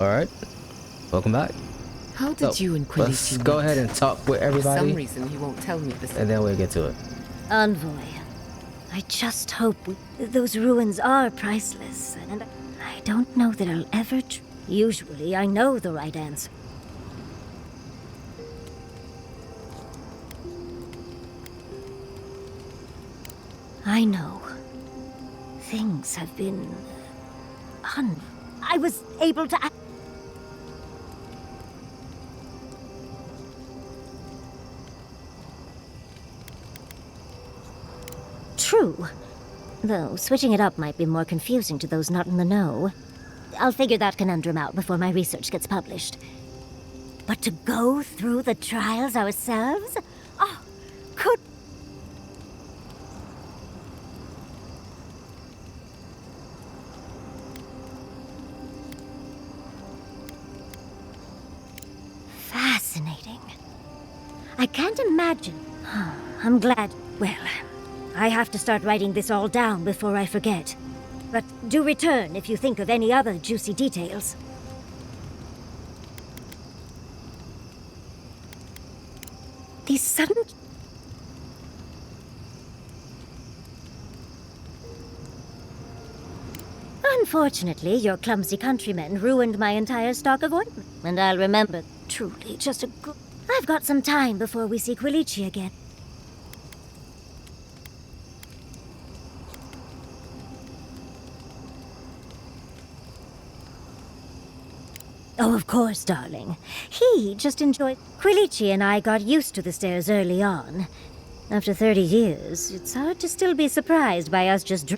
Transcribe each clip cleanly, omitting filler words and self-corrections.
Alright, welcome back. How did you and Let's Quilici go meet? ahead and talk with For everybody, some reason, he won't tell me this. and then we'll get to it. Envoy, I just hope those ruins are priceless, and I don't know that I'll ever Usually, I know the right answer. I know. Things have been... I was able to... True. Though, switching it up might be more confusing to those not in the know. I'll figure that conundrum out before my research gets published. But to go through the trials ourselves? Oh, could... Fascinating. I can't imagine. I'm glad. Well, I have to start writing this all down before I forget. But do return if you think of any other juicy details. These sudden... Unfortunately, your clumsy countrymen ruined my entire stock of ointment. And I'll remember, truly, just a good... I've got some time before we see Quilici again. Oh, of course, darling. He just enjoyed... Quilici and I got used to the stairs early on. After 30 years, it's hard to still be surprised by us just...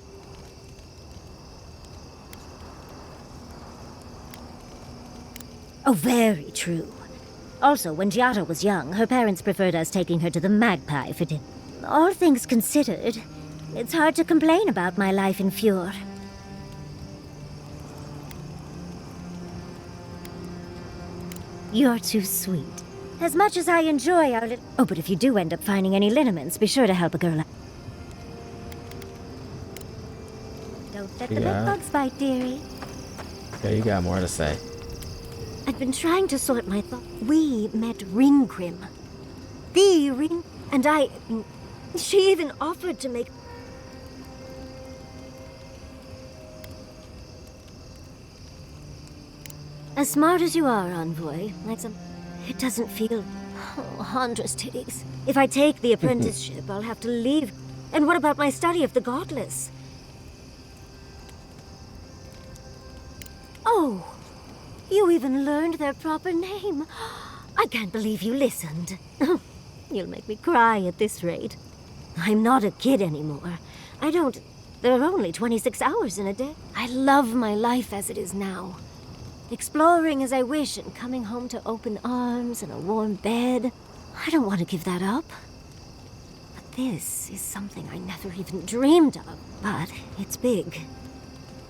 Oh, very true. Also, when Giada was young, her parents preferred us taking her to the Magpie for dinner. All things considered, it's hard to complain about my life in Fjord. You're too sweet. As much as I enjoy our little... Oh, but if you do end up finding any liniments, be sure to help a girl out. Don't let the bedbugs bite, dearie. Yeah, you got more to say. I've been trying to sort my thoughts. We met Ringcrim. The Ring... And she even offered to make... As smart as you are, Envoy, it doesn't feel... Oh, Huntress titties. If I take the apprenticeship, I'll have to leave. And what about my study of the Godless? Oh, you even learned their proper name. I can't believe you listened. You'll make me cry at this rate. I'm not a kid anymore. There are only 26 hours in a day. I love my life as it is now. Exploring as I wish and coming home to open arms and a warm bed. I don't want to give that up. But this is something I never even dreamed of. But it's big.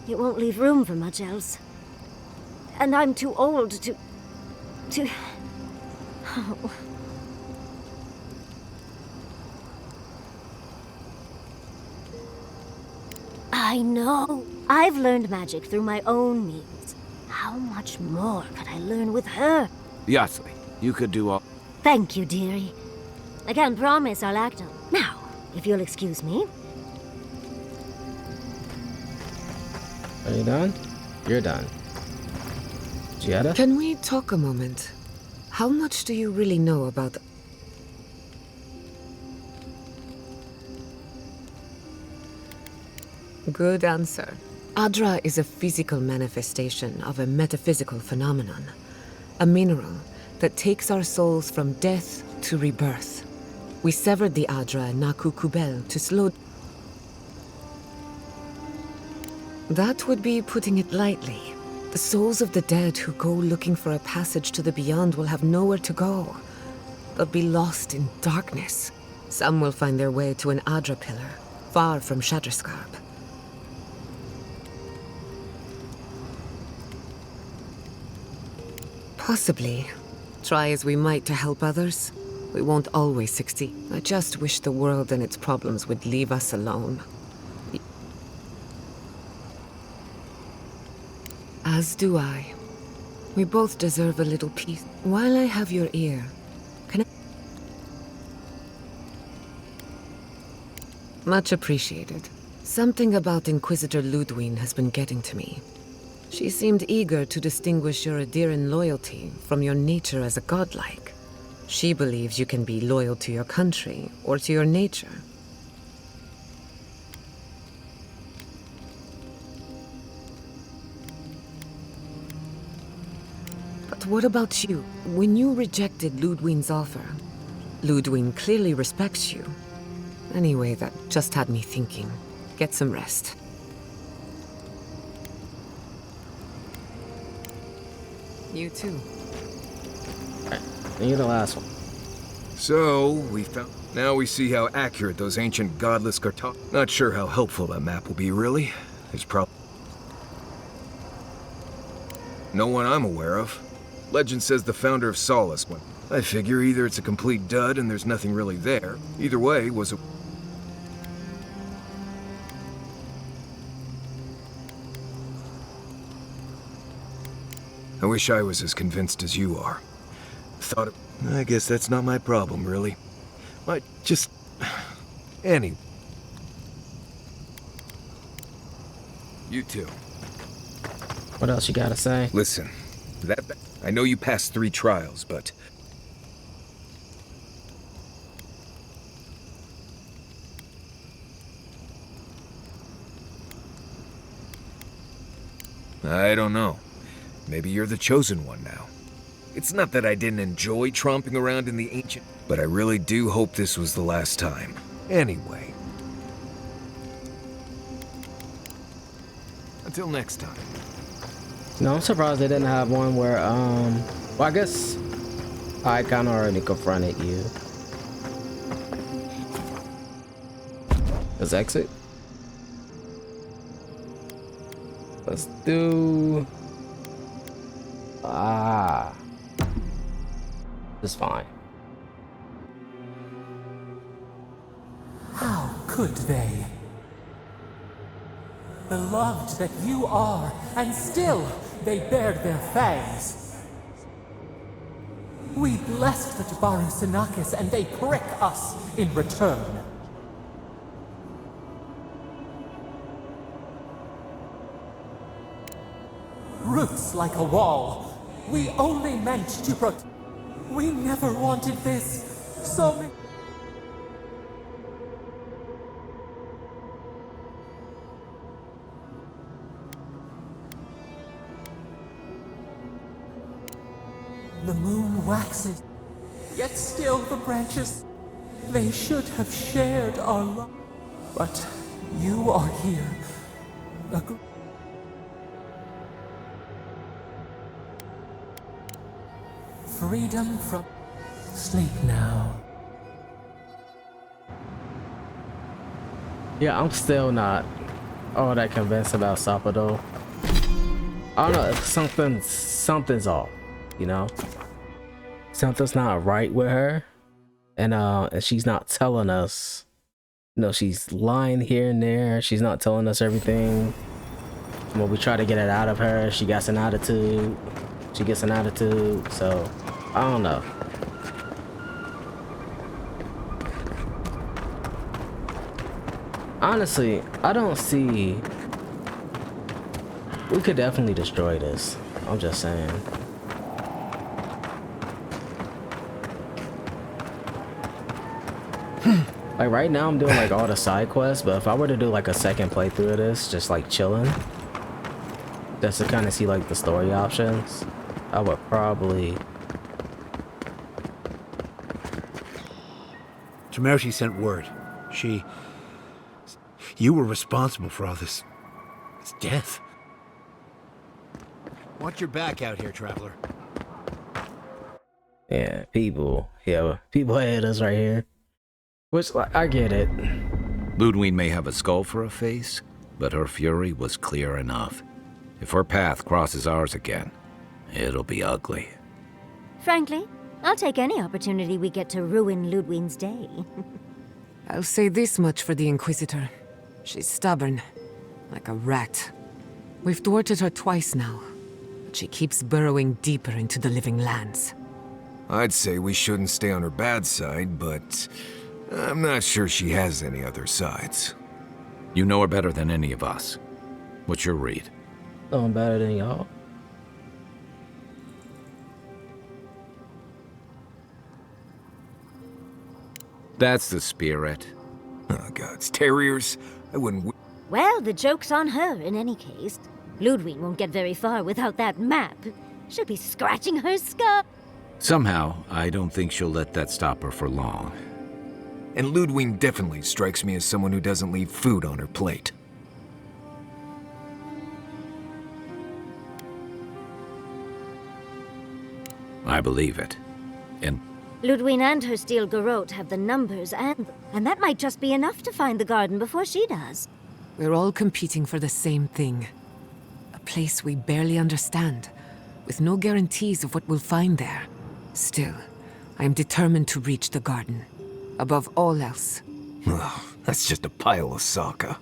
It won't leave room for much else. And I'm too old to... Oh. I know. I've learned magic through my own means. How much more could I learn with her? Yasli, you could do all... Thank you, dearie. I can't promise I'll act on. Now, if you'll excuse me. Are you done? You're done. Giada? Can we talk a moment? How much do you really know about... Good answer. Aedyr is a physical manifestation of a metaphysical phenomenon. A mineral that takes our souls from death to rebirth. We severed the Aedyr and Naku Kubel to slow... That would be putting it lightly. The souls of the dead who go looking for a passage to the beyond will have nowhere to go. They'll be lost in darkness. Some will find their way to an Aedyr pillar, far from Shatterscarp. Possibly. Try as we might to help others, we won't always succeed. I just wish the world and its problems would leave us alone. As do I. We both deserve a little peace. While I have your ear, can I... Much appreciated. Something about Inquisitor Ludwig has been getting to me. She seemed eager to distinguish your Aedyran loyalty from your nature as a godlike. She believes you can be loyal to your country or to your nature. But what about you? When you rejected Ludwig's offer, Ludwig clearly respects you. Anyway, that just had me thinking. Get some rest. You too. Alright, you're the last one. So, we found... Now we see how accurate those ancient godless cartography... Not sure how helpful that map will be, really. There's probably... No one I'm aware of. Legend says the founder of Solace went. I figure either it's a complete dud and there's nothing really there. Either way, was a... I wish I was as convinced as you are. Thought it... I guess that's not my problem, really. I just... Anyway. You too. What else you gotta say? Listen, I know you passed 3 trials, but... I don't know. Maybe you're the chosen one now. It's not that I didn't enjoy tromping around in the ancient, but I really do hope this was the last time. Anyway. Until next time. No, I'm surprised they didn't have one where, well, I guess I kind of already confronted you. Let's exit. Let's do... It's fine. How could they? Beloved that you are, and still they bared their fangs. We blessed the Tabaru Sinakis, and they prick us in return. Roots like a wall. We only meant to protect. We never wanted this. So many. The moon waxes, yet still the branches. They should have shared our love. But you are here. Freedom from... Sleep now. Yeah, I'm still not all that convinced about Sapado. I don't know, something's off, you know? Something's not right with her. And she's not telling us. You know, she's lying here and there. She's not telling us everything. When we try to get it out of her, she gets an attitude. She gets an attitude, so I don't know. Honestly, I don't see... We could definitely destroy this. I'm just saying. Like right now I'm doing like all the side quests, but if I were to do like a second playthrough of this, just like chilling, just to kind of see like the story options, I would probably... Tamershi sent word. You were responsible for all this death. Watch your back out here, traveler. Yeah, people hate us right here. Which, like, I get it. Ludwig may have a skull for a face, but her fury was clear enough. If her path crosses ours again, it'll be ugly. Frankly, I'll take any opportunity we get to ruin Ludwig's day. I'll say this much for the Inquisitor. She's stubborn, like a rat. We've thwarted her twice now, but she keeps burrowing deeper into the living lands. I'd say we shouldn't stay on her bad side, but I'm not sure she has any other sides. You know her better than any of us. What's your read? No, I'm better than y'all. That's the spirit. Oh, gods, terriers? I wouldn't. Well, the joke's on her in any case. Ludwig won't get very far without that map. She'll be scratching her skull. Somehow, I don't think she'll let that stop her for long. And Ludwig definitely strikes me as someone who doesn't leave food on her plate. I believe it. And Ludwig and her steel garrote have the numbers and that might just be enough to find the garden before she does. We're all competing for the same thing. A place we barely understand, with no guarantees of what we'll find there. Still, I am determined to reach the garden. Above all else. Ugh, that's just a pile of Sokka.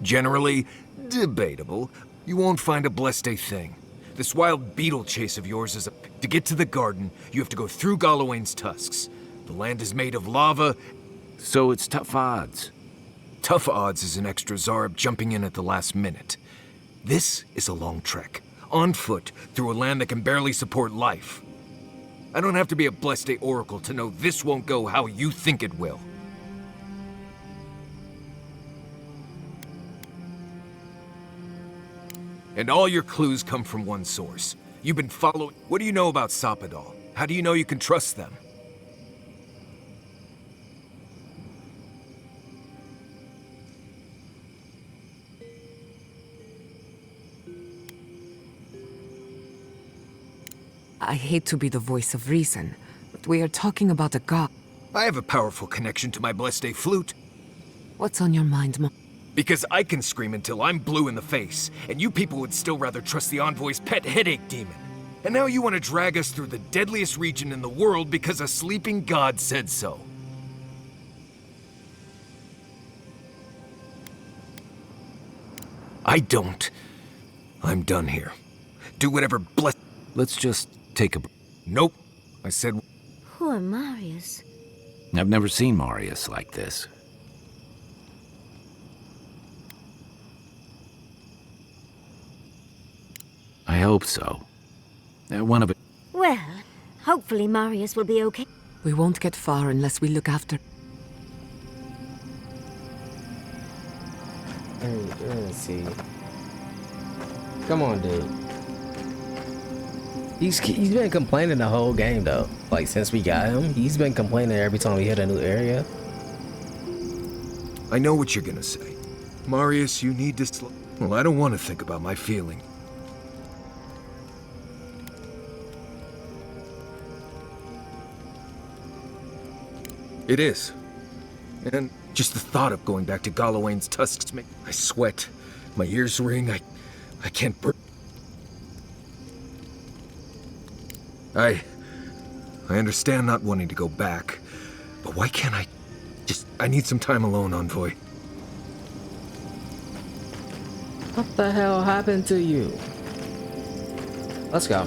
Generally, debatable. You won't find a blessed a thing. This wild beetle chase of yours is a... To get to the garden, you have to go through Galawain's tusks. The land is made of lava, so it's tough odds. Tough odds is an extra Zarb jumping in at the last minute. This is a long trek, on foot, through a land that can barely support life. I don't have to be a blessed a oracle to know this won't go how you think it will. And all your clues come from one source. You've been following... What do you know about Soppadal? How do you know you can trust them? I hate to be the voice of reason, but we are talking about a god. I have a powerful connection to my blessed a flute. What's on your mind, Mo? Because I can scream until I'm blue in the face, and you people would still rather trust the envoy's pet headache demon. And now you want to drag us through the deadliest region in the world because a sleeping god said so. I don't. I'm done here. Do whatever bless... Let's just take a... Nope. I said... Poor Marius. I've never seen Marius like this. I hope so. One of it... Well, hopefully Marius will be okay. We won't get far unless we look after... Let's see. Come on, dude. He's been complaining the whole game, though. Like, since we got him, he's been complaining every time we hit a new area. I know what you're gonna say. Marius, you need to slow... Well, I don't want to think about my feeling. It is. And just the thought of going back to Galawain's tusks make... I sweat. My ears ring. I can't breathe. I understand not wanting to go back, but why can't I I need some time alone, Envoy. What the hell happened to you? Let's go.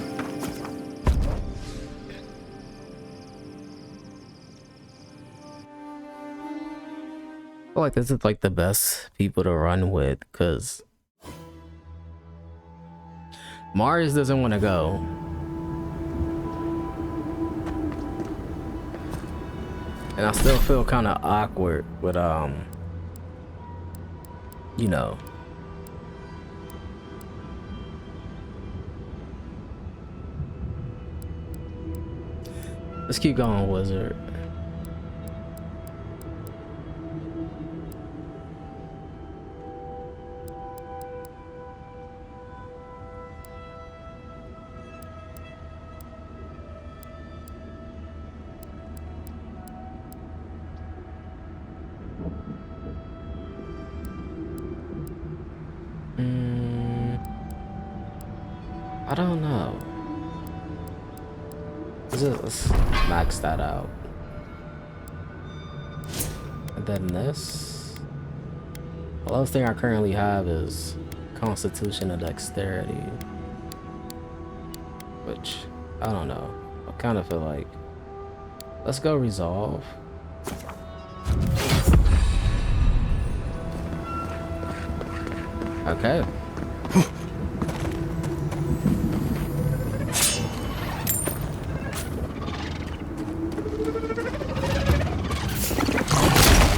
I feel like this is like the best people to run with, because Marius doesn't want to go. And I still feel kind of awkward with, you know. Let's keep going, wizard. I don't know. Let's max that out. And then this. The lowest thing I currently have is Constitution and Dexterity. Which, I don't know. I kind of feel like, let's go Resolve. Okay.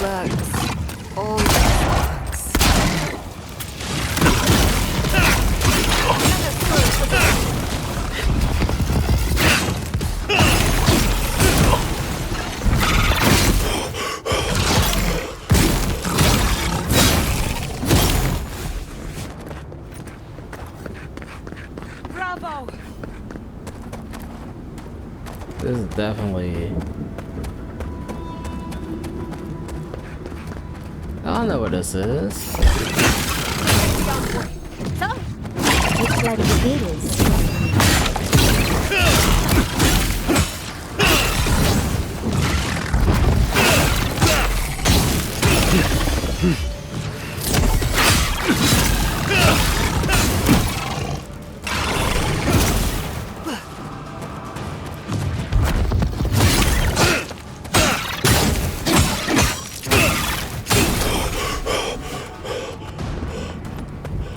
Bugs. All bugs. Bravo! This is definitely... I don't know what this is. Looks like the Beatles.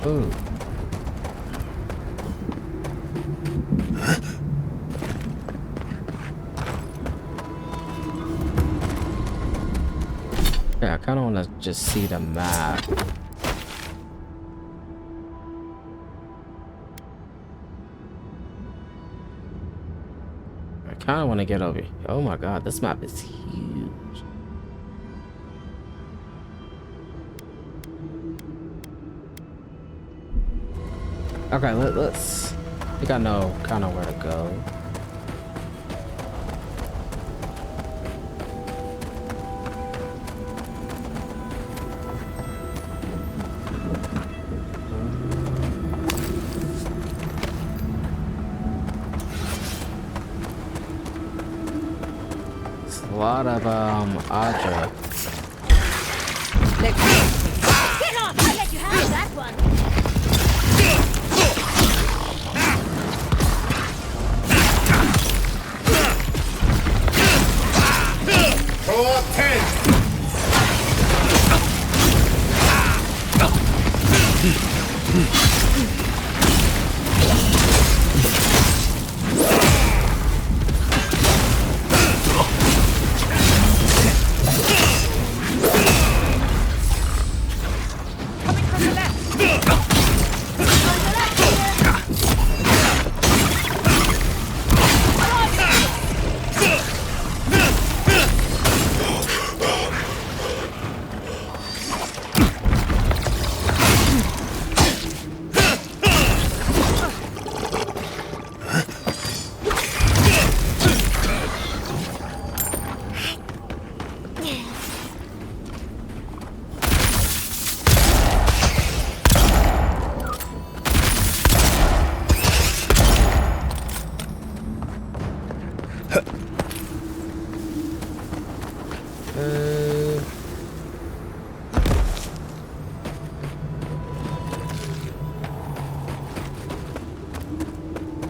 Ooh. Yeah, I kind of want to just see the map. I kind of want to get over here. Oh my god, this map is huge. Okay, let's... I think I know kind of where to go. It's a lot of Aedyr. Get off! I let you have that one!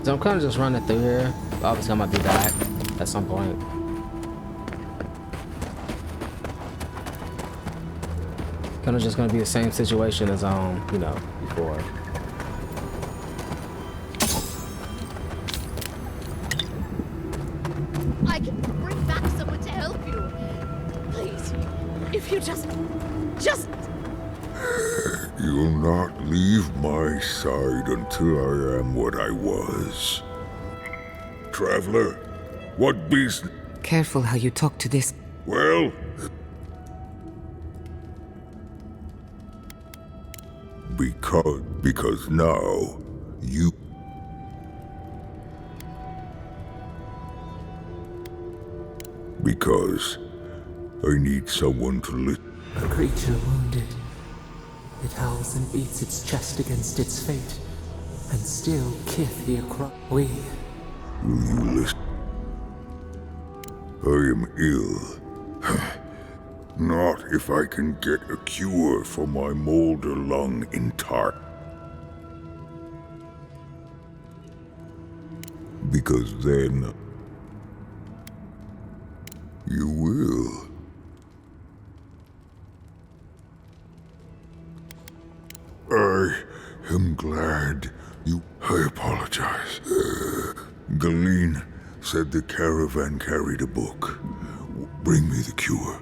So I'm kind of just running through here. Obviously, I'm gonna do that at some point. Kind of just gonna be the same situation as you know, before. I can bring back someone to help you. Please, if you just... You'll not leave my side until I am what I was. Traveler, what business? Careful how you talk to this. Well... Because now, you... Because I need someone to listen. A creature wounded. It howls and beats its chest against its fate, and still kith hear cry. We... Will you listen? I am ill. Not if I can get a cure for my molder lung intact. Because then you will. I am glad you... I apologize. Galeen said the caravan carried a book. Bring me the cure.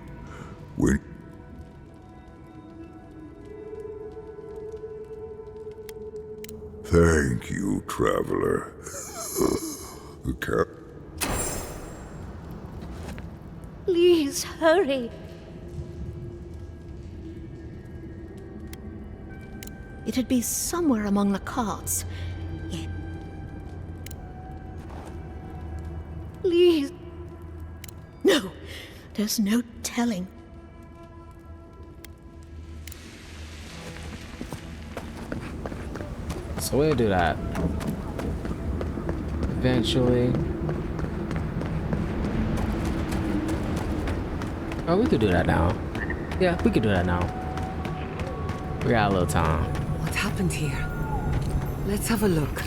When... Thank you, traveler. The Please, hurry. It'd be somewhere among the carts. Yeah. Please. No, there's no telling. So we'll do that. Eventually. Oh, we could do that now. Yeah, we could do that now. We got a little time. What happened here? Let's have a look.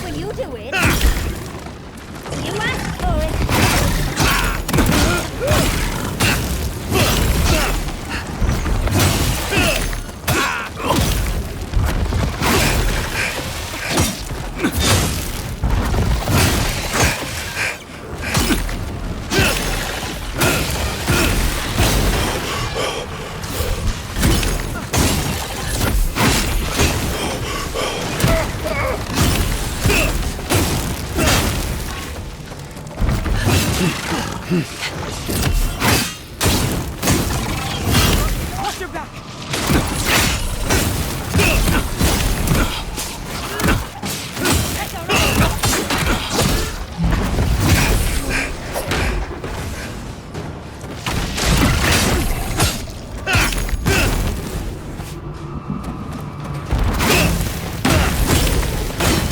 When you do it, you ask for it. Watch your back!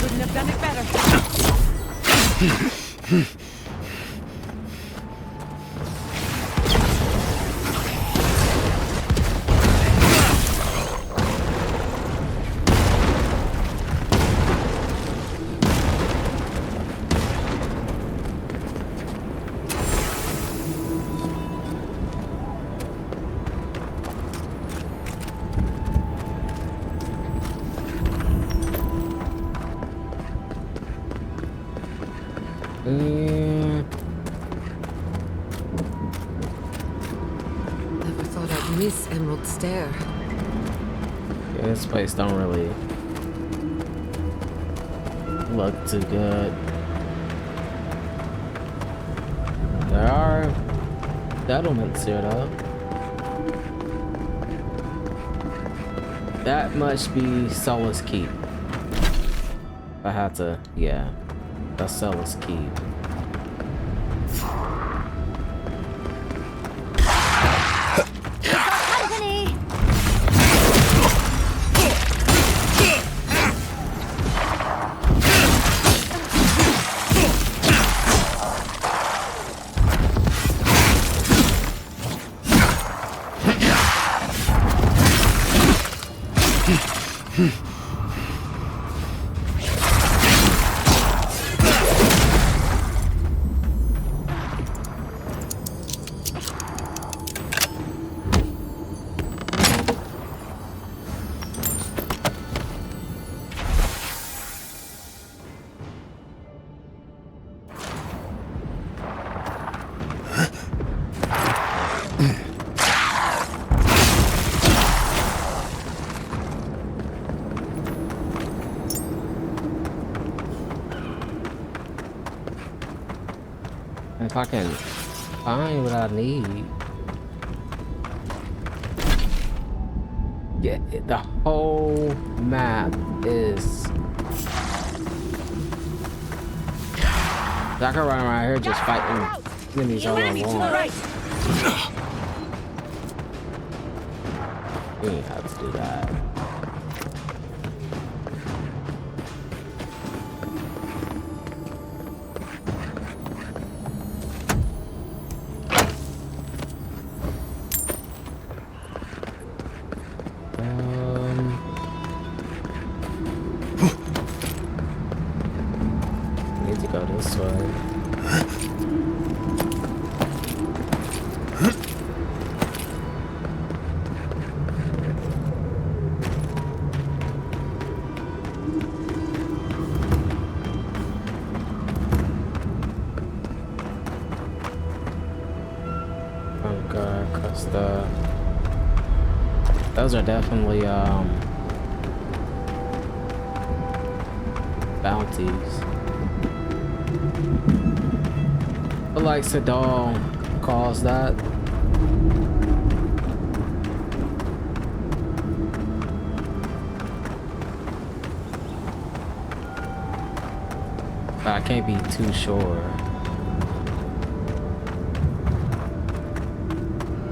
Couldn't have done it better. Never thought I'd miss Emerald Stair. Yeah, this place don't really look too good. There are settlements here though. That must be Solace Keep. I had to, yeah, that's Solace Keep. Company! if I can find what I need. Yeah, the whole map is. I can run around here just fighting enemies all I want. We ain't have to do that. Need to go this way. Those are definitely bounties. But like Sadal calls that. But I can't be too sure.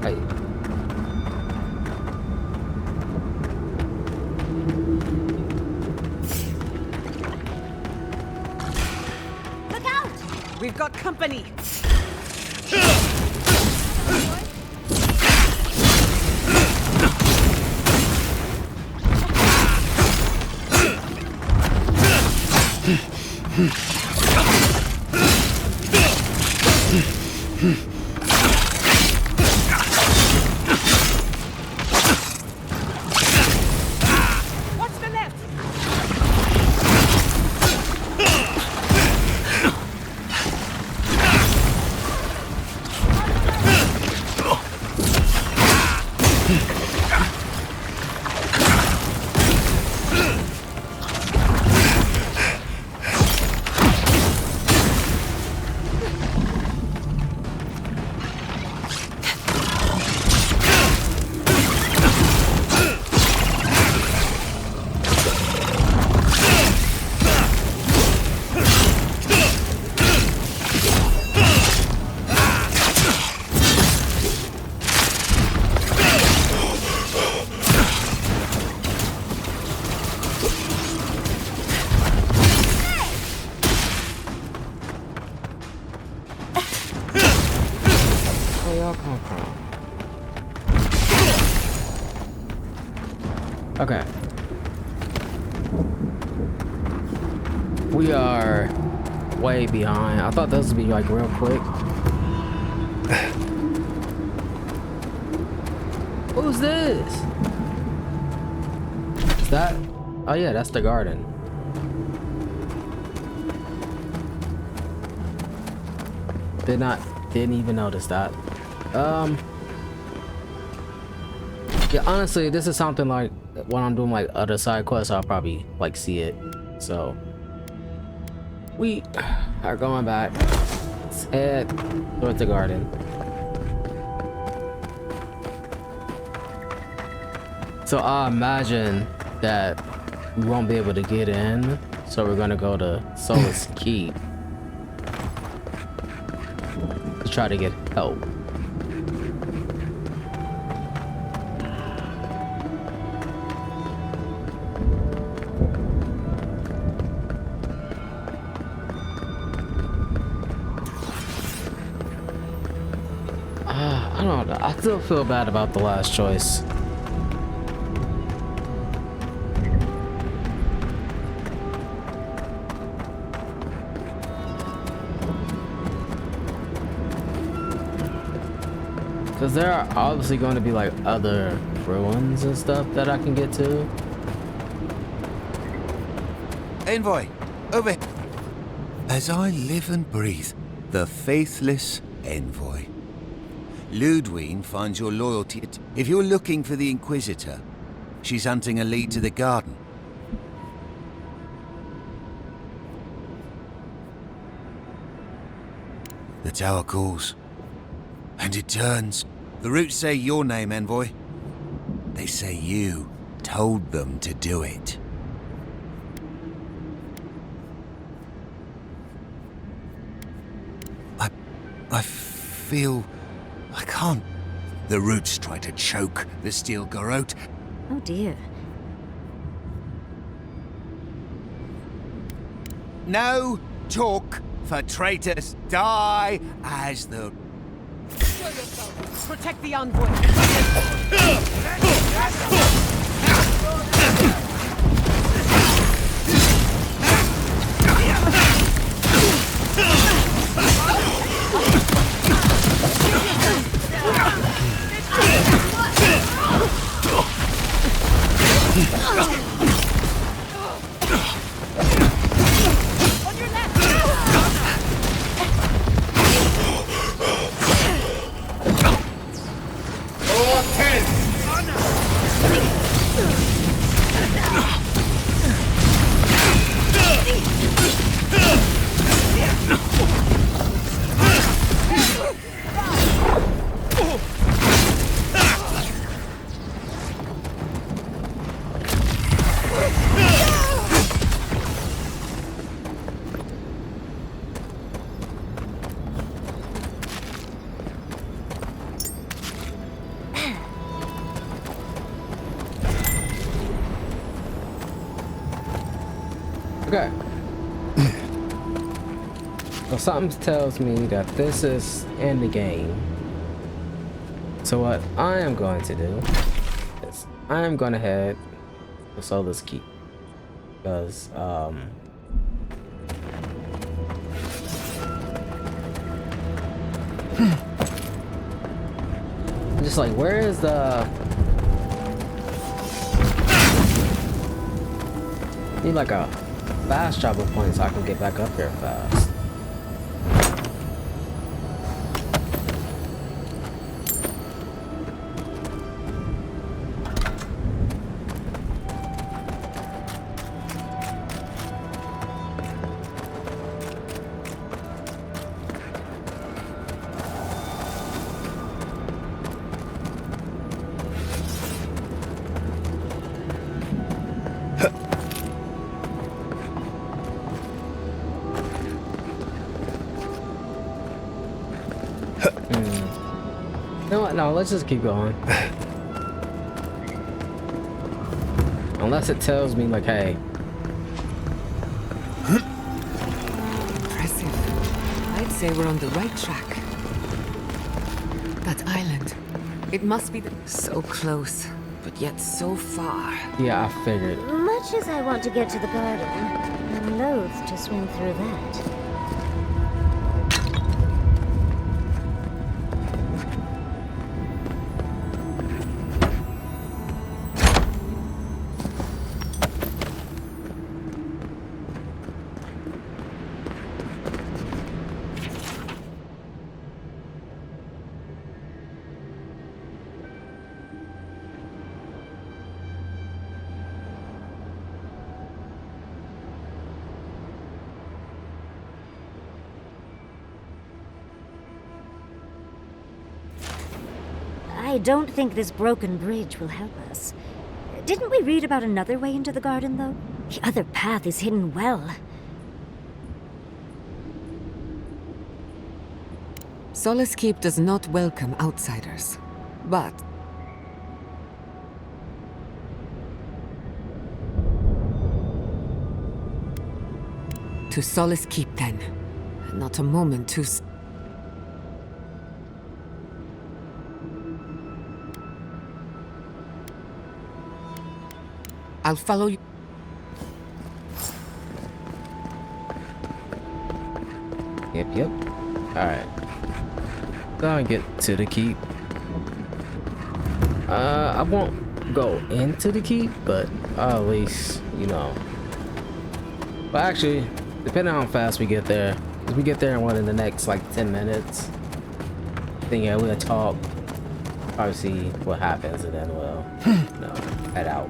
Hey. We've got company! What's the left? Okay. We are way behind. I thought those would be like real quick. Who's this? Is that? Oh yeah, that's the garden. Didn't even notice that. Yeah, honestly, this is something like when I'm doing like other side quests, I'll probably like see it. So we are going back. Let's head towards the garden. So I imagine that we won't be able to get in, so we're gonna go to Solace Keep to try to get help. I don't know. I still feel bad about the last choice. Because there are obviously going to be like other ruins and stuff that I can get to. Envoy, over. As I live and breathe, the faithless envoy. Ludwine finds your loyalty. If you're looking for the Inquisitor, she's hunting a lead to the garden. The the tower calls. And it turns. The roots say your name, envoy. They say you told them to do it. I feel... I can't. The roots try to choke the steel garrote. Oh dear. No talk, for traitors die as the... Show yourself. Protect the envoy. Okay. So something tells me that this is in the game. So what I am going to do is I am going to head to Solace Keep. Because, just like, where is the... Need like a fast travel point so I can get back up here fast. You know what? No, let's just keep going. Unless it tells me, like, hey. Impressive. I'd say we're on the right track. That island. It must be so close, but yet so far. Yeah, I figured. Much as I want to get to the garden, I'm loath to swing through that. I don't think this broken bridge will help us. Didn't we read about another way into the garden, though? The other path is hidden well. Solace Keep does not welcome outsiders, but... To Solace Keep, then. Not a moment too... I'll follow you. Yep. Alright. Gotta get to the keep. I won't go into the keep, but at least, you know. But actually, depending on how fast we get there, if we get there in the next like 10 minutes, then yeah, we'll talk, probably see what happens, and then we'll, you know, head out.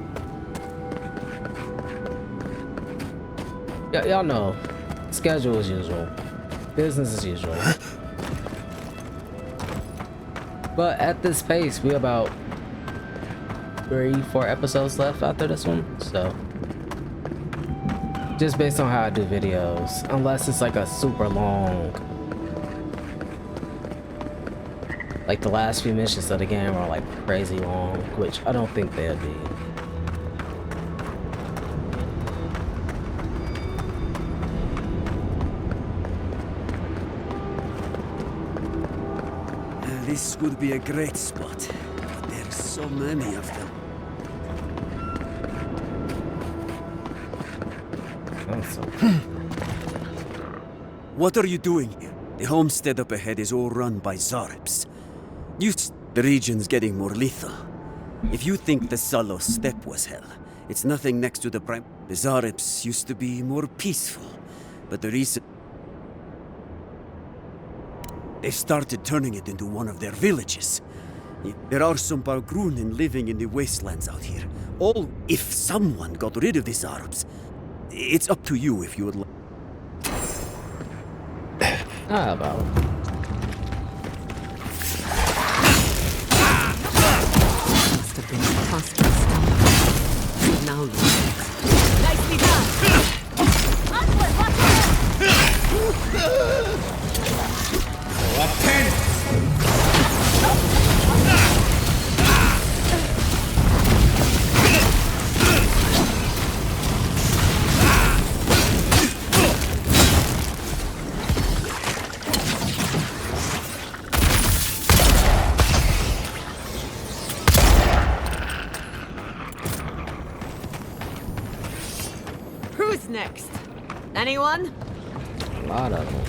Yeah, y'all know, schedule as usual, business as usual. But at this pace, we about 3-4 episodes left after this one, so just based on how I do videos, unless it's like a super long, like the last few missions of the game are like crazy long, which I don't think they'll be. This would be a great spot, but there's so many of them. What are you doing here? The homestead up ahead is all run by Zarps. The region's getting more lethal. If you think the Solace steppe was hell, it's nothing next to the prime. The Zarps used to be more peaceful, but the recent... They've started turning it into one of their villages. There are some Bargrunen living in the wastelands out here. All if someone got rid of the Zarps. It's up to you if you would like. How about? Must have been a costly stuff. Now look. Nicely done! Onward, watch out! Who's next? Anyone? A lot of them.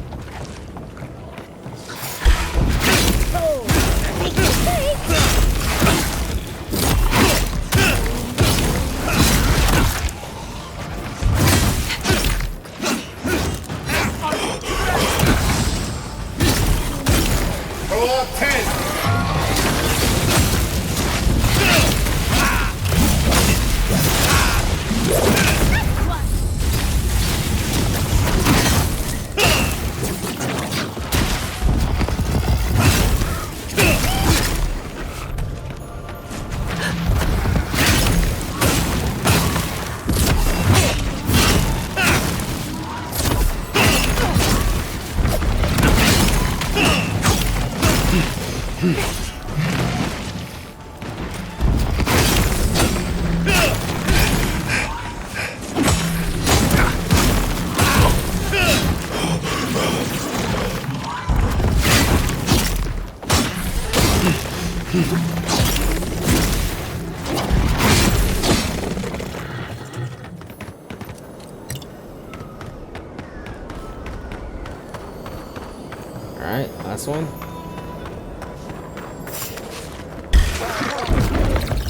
Alright, last one.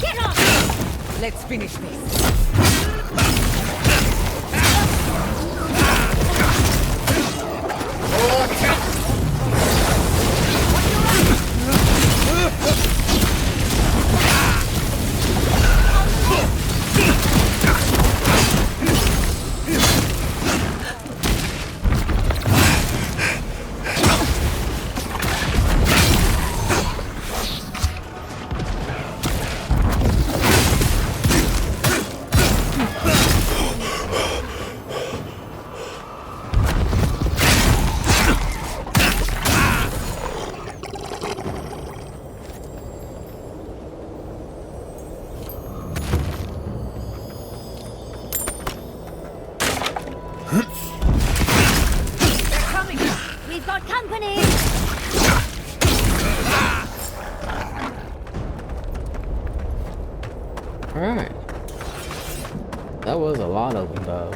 Get off! Let's finish this. We've got company! Alright. That was a lot of them, though.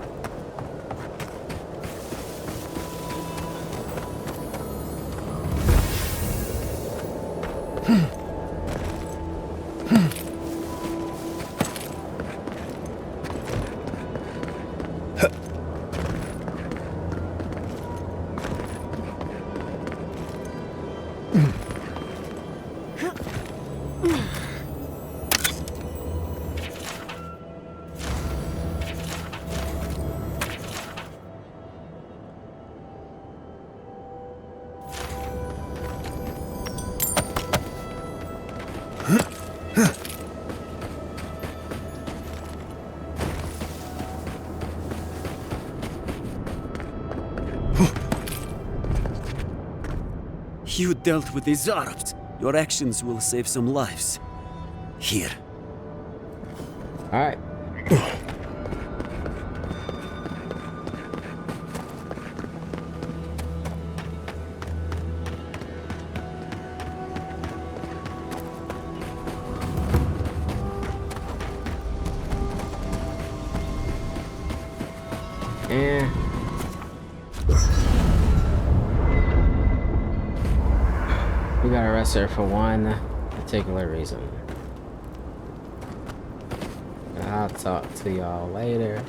You dealt with the Zarabs. Your actions will save some lives. Here. Alright. We got arrested for one particular reason. I'll talk to y'all later.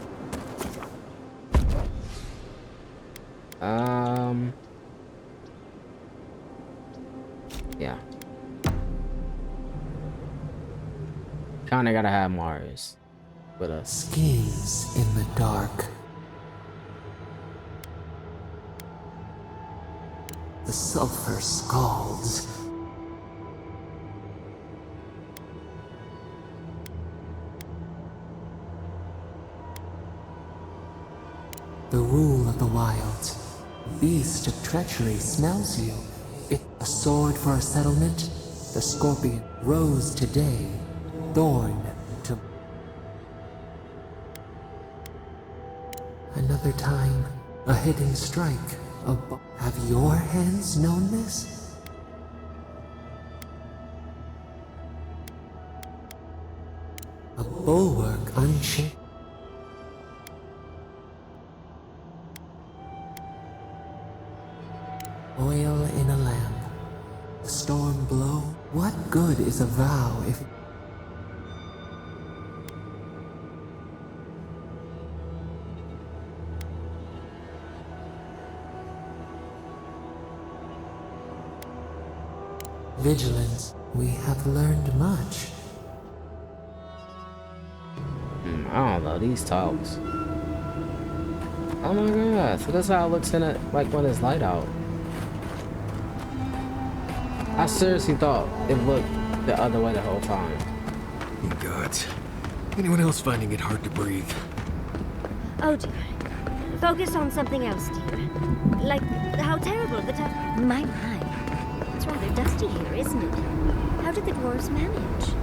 Yeah. Kinda gotta have Mars with us. Schemes in the dark. The sulfur scalds. The rule of the wilds. Beast of treachery smells you. A sword for a settlement. The scorpion rose today. Thorn to... Another time, a hidden strike. Have your hands known this? A bulwark unshaken. Oil in a lamp. The storm blow. What good is a vow if... Vigilance. We have learned much. I don't know, these talks. Oh my god, so that's how it looks in it, like when it's light out. I seriously thought it looked the other way the whole time. You gods. Anyone else finding it hard to breathe? Oh dear. Focus on something else, dear. Like how terrible the time. My. It's rather dusty here, isn't it? How did the dwarves manage?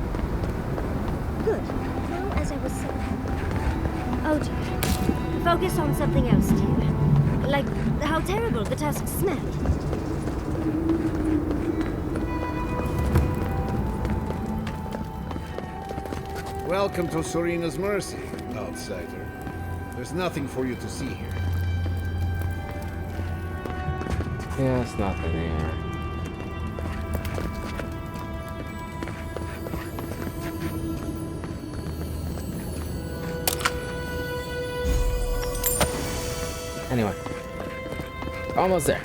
Good. Well, as I was saying... Oh dear. Focus on something else, dear. Like how terrible the tusks smell. Welcome to Serena's Mercy, outsider. There's nothing for you to see here. Yeah, it's nothing there. Anyway, almost there.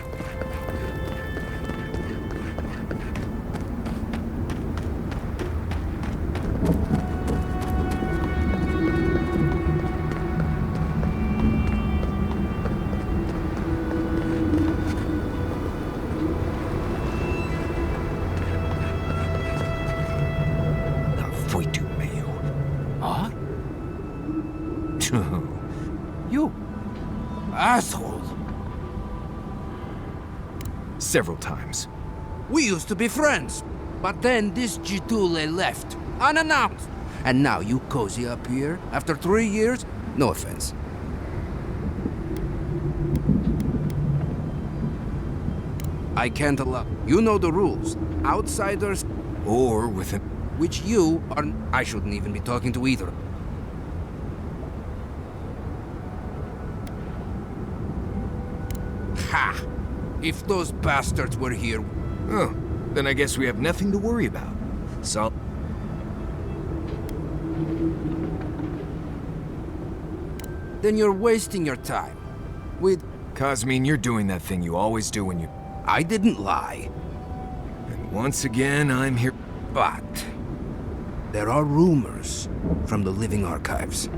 Asshole! Several times. We used to be friends, but then this Jitule left, unannounced. And now you cozy up here after 3 years? No offense. I can't allow... You know the rules. Outsiders... Or within... Which you are... I shouldn't even be talking to either. Ha! If those bastards were here... Oh, then I guess we have nothing to worry about. Then you're wasting your time. With... Cosmine, you're doing that thing you always do when you... I didn't lie. And once again, I'm here... But... There are rumors from the living archives.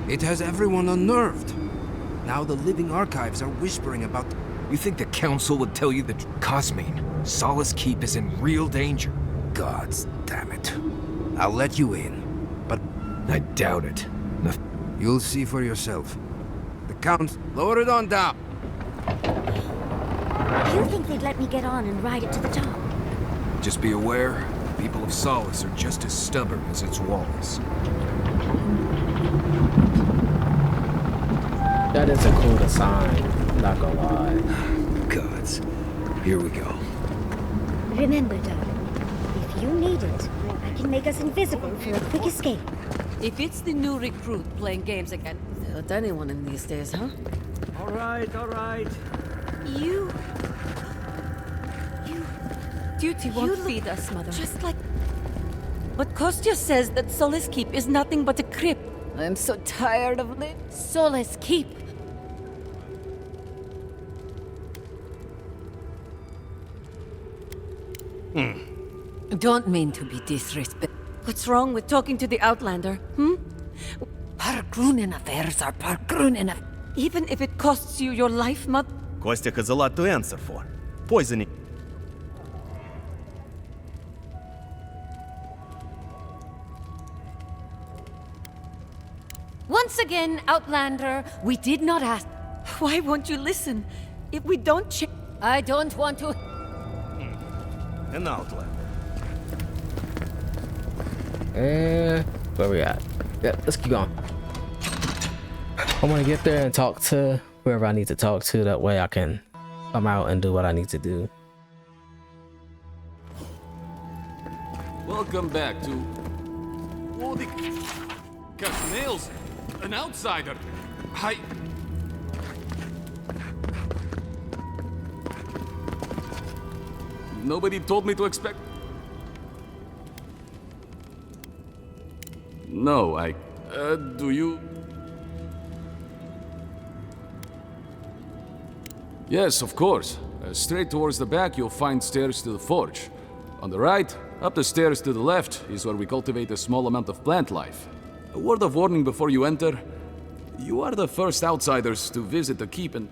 It has everyone unnerved. Now the living archives are whispering about... You think the council would tell you that Cosmine, Solace Keep is in real danger? Gods damn it. I'll let you in, but... I doubt it. You'll see for yourself. The Count, lower it on down. You think they'd let me get on and ride it to the top? Just be aware, the people of Solace are just as stubborn as its walls. That is a cool design, not gonna lie. Gods. Here we go. Remember, darling, if you need it, I can make us invisible for a quick escape. If it's the new recruit playing games again, Not anyone in these days, huh? All right. you... Duty won't look feed us, Mother. Just like... But Kostya says that Solace Keep is nothing but a crypt. I'm so tired of it. Solace Keep. Don't mean to be disrespectful. What's wrong with talking to the Outlander, Pargrunen affairs are Pargrunen affairs. Even if it costs you your life, Mother? Kostya has a lot to answer for. Poisoning. Once again, Outlander, we did not ask. Why won't you listen? If we don't check... I don't want to... An outlander. And where we at? Yep, let's keep going. I want to get there and talk to whoever I need to talk to. That way I can come out and do what I need to do. Welcome back to... Oh, the... Cut nails! An outsider! Nobody told me to expect... No, do you... Yes, of course. Straight towards the back, you'll find stairs to the forge. On the right, up the stairs to the left, is where we cultivate a small amount of plant life. A word of warning before you enter. You are the first outsiders to visit the keep, and...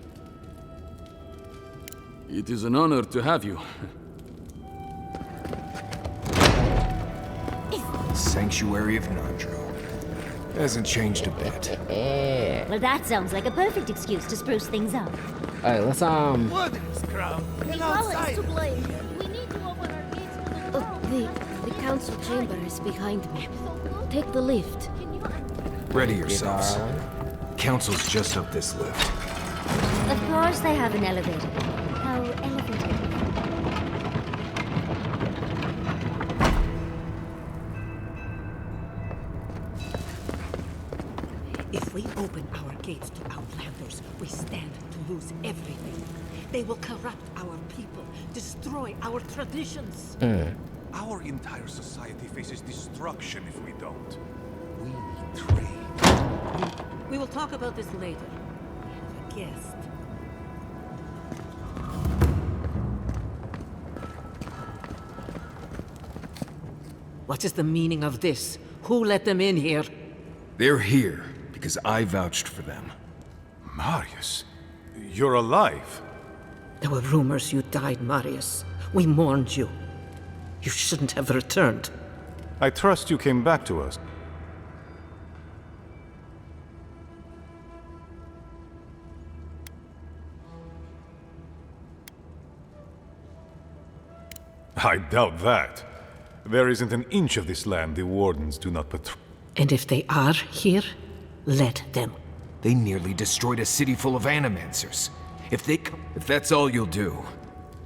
It is an honor to have you. Sanctuary of Nandru. Hasn't changed a bit. Well, that sounds like a perfect excuse to spruce things up. Alright, let's What in this crowd? An outsider. to blame. We need to open our gates to the world. The council chamber is behind me. Take the lift. Ready yourselves. Council's just up this lift. Of course they have an elevator. How elevated. If we open our gates to Outlanders, we stand to lose everything. They will corrupt our people, destroy our traditions. Our entire society faces destruction if we don't. We need trade. We will talk about this later. We have a guest. What is the meaning of this? Who let them in here? They're here because I vouched for them. Marius, you're alive. There were rumors you died, Marius. We mourned you. You shouldn't have returned. I trust you came back to us. I doubt that. There isn't an inch of this land the Wardens do not patrol. And if they are here, let them. They nearly destroyed a city full of animancers. If that's all you'll do.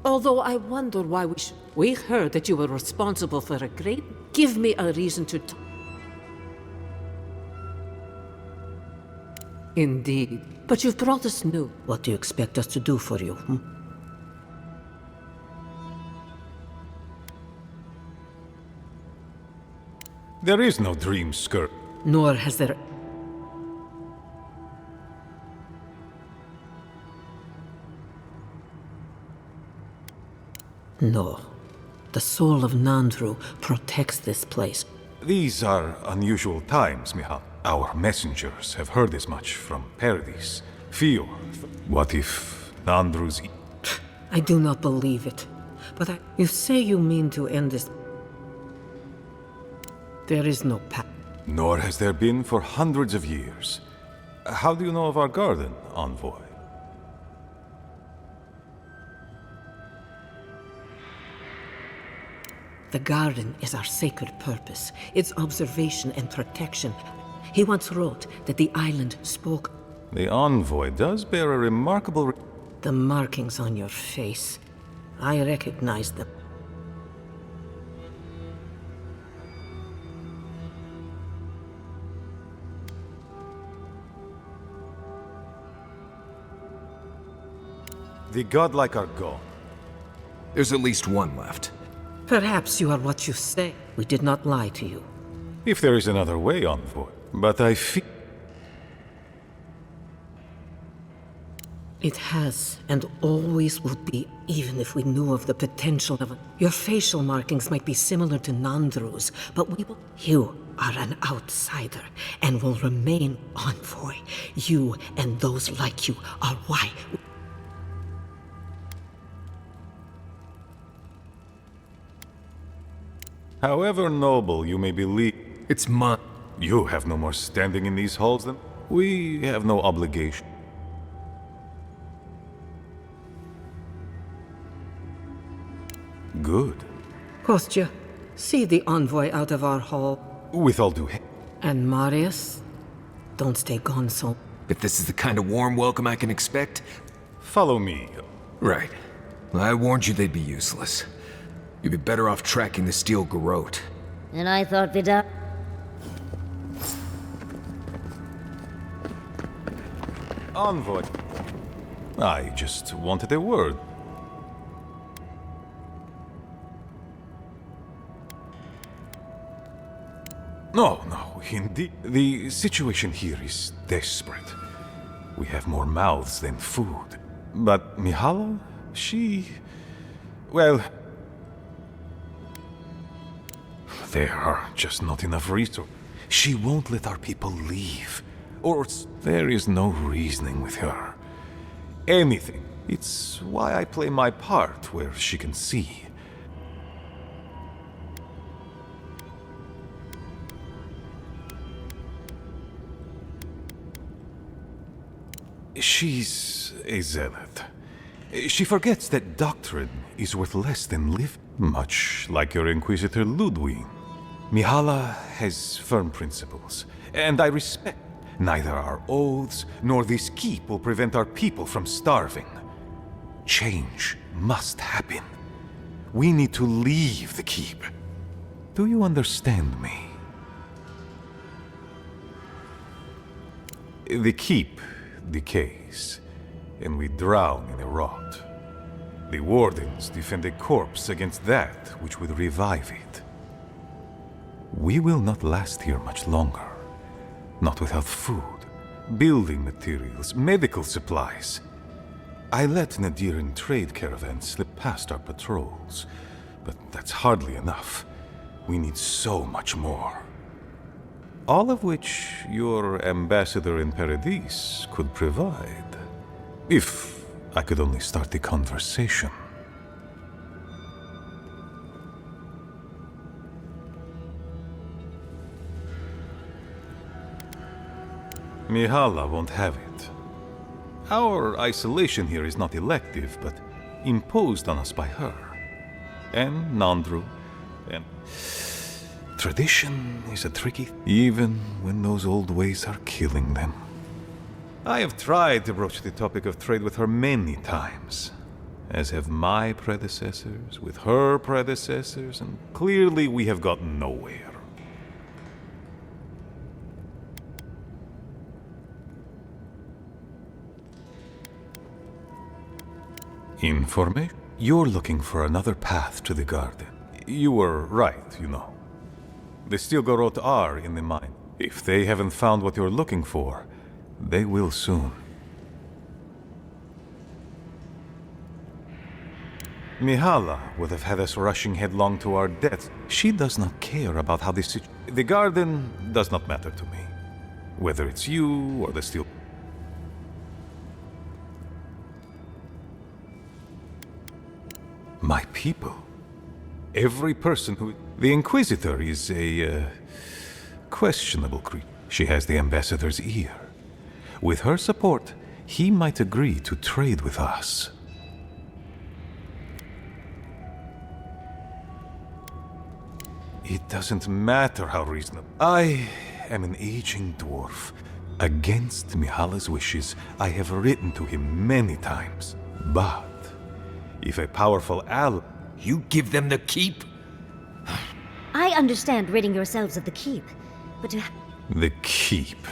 Although I wonder why we heard that you were responsible for a great... Give me a reason to... Indeed. But you've brought us news. What do you expect us to do for you, There is no dream skirt. Nor has there... No. The soul of Nandru protects this place. These are unusual times, Mihal. Our messengers have heard as much from Paradis. Fio, what if Nandru's... I do not believe it. But you say you mean to end this... There is no path. Nor has there been for hundreds of years. How do you know of our garden, envoy? The garden is our sacred purpose, its observation and protection. He once wrote that the island spoke. The envoy does bear a remarkable... The markings on your face. I recognize them. The godlike are gone. There's at least one left. Perhaps you are what you say. We did not lie to you. If there is another way, envoy. But I feel... It has, and always will be, even if we knew of the potential of it. Your facial markings might be similar to Nandru's, but we will... You are an outsider, and will remain envoy. You and those like you are why... However noble you may believe... It's mine. You have no more standing in these halls than... We have no obligation. Good. Kostya, see the envoy out of our hall. With all due... And Marius, don't stay gone so... If this is the kind of warm welcome I can expect... Follow me. Right. I warned you they'd be useless. You'd be better off tracking the steel garrote. And I thought they'd... Envoy. I just wanted a word. No, indeed. The situation here is desperate. We have more mouths than food. But Mihala, she... Well... There are just not enough resources. She won't let our people leave. Or there is no reasoning with her. Anything. It's why I play my part where she can see. She's a zealot. She forgets that doctrine is worth less than live, much like your Inquisitor Ludwig. Mihala has firm principles, and I respect. Neither our oaths nor this keep will prevent our people from starving. Change must happen. We need to leave the keep. Do you understand me? The keep decays, and we drown in a rot. The wardens defend a corpse against that which would revive it. We will not last here much longer. Not without food, building materials, medical supplies. I let an Aedyr trade caravans slip past our patrols, but that's hardly enough. We need so much more. All of which your ambassador in Paradis could provide. If I could only start the conversation. Mihala won't have it. Our isolation here is not elective, but imposed on us by her. And Nandru, and... Tradition is a tricky... even when those old ways are killing them. I have tried to broach the topic of trade with her many times, as have my predecessors with her predecessors, and clearly we have gotten nowhere. Information? You're looking for another path to the garden. You were right, you know. The steel garrote are in the mine. If they haven't found what you're looking for, they will soon. Mihala would have had us rushing headlong to our death. She does not care about how this... The garden does not matter to me. Whether it's you or the steel... My people. Every person who... The Inquisitor is a... questionable creature. She has the ambassador's ear. With her support, he might agree to trade with us. It doesn't matter how reasonable. I am an aging dwarf. Against Mihala's wishes, I have written to him many times. But if a powerful ally... You give them the keep? I understand ridding yourselves of the keep, but to... The keep.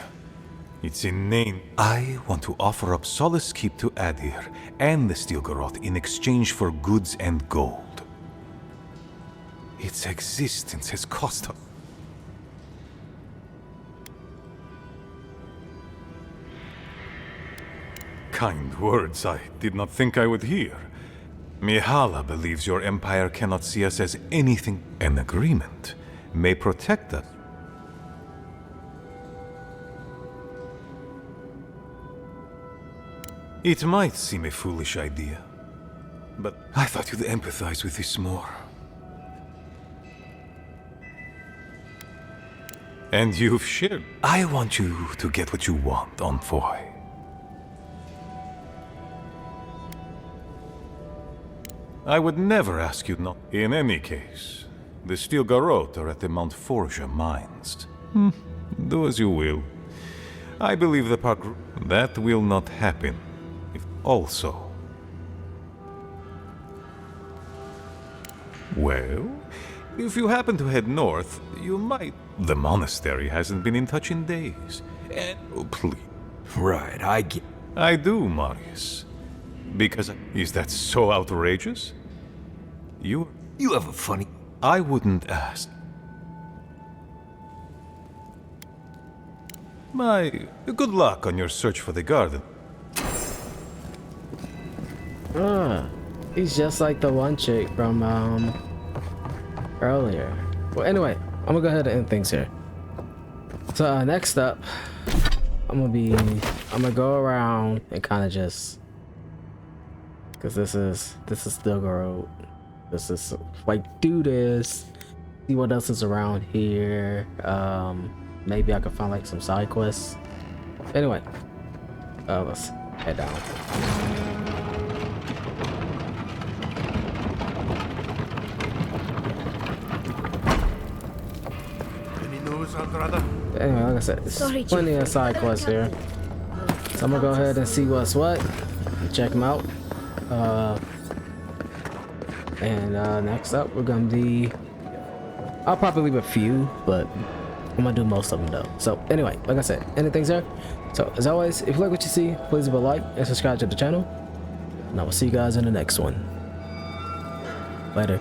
It's a name. I want to offer up Solace Keep to Aedyr and the Stilgaroth in exchange for goods and gold. Its existence has cost us. Kind words I did not think I would hear. Mihala believes your empire cannot see us as anything. An agreement may protect us. It might seem a foolish idea, but I thought you'd empathize with this more. And you've shared. I want you to get what you want, envoy. I would never ask you not. In any case, the Stilgaroth are at the Mount Forja mines. Do as you will. I believe the park... That will not happen. If also... Well, if you happen to head north, you might... The monastery hasn't been in touch in days. And... Oh, please. Right, I get... I do, Marius. Because... Is that so outrageous? You have a funny... I wouldn't ask. Good luck on your search for the garden. He's just like the one chick from, earlier. Well, anyway, I'm gonna go ahead and end things here. So, next up, I'm gonna go around and kind of just... Because this is Stilgaroth. This is like do this. See what else is around here. Maybe I can find like some side quests. Anyway, let's head down. Any news, Andrada? Anyway, like I said, there's plenty of side quests here. So I'm gonna go ahead and see what's what. Check them out. Next up, we're gonna be... I'll probably leave a few, but I'm gonna do most of them though. So anyway, like I said, anything's there. So as always, if you like what you see, please leave a like and subscribe to the channel. And I will see you guys in the next one. Later.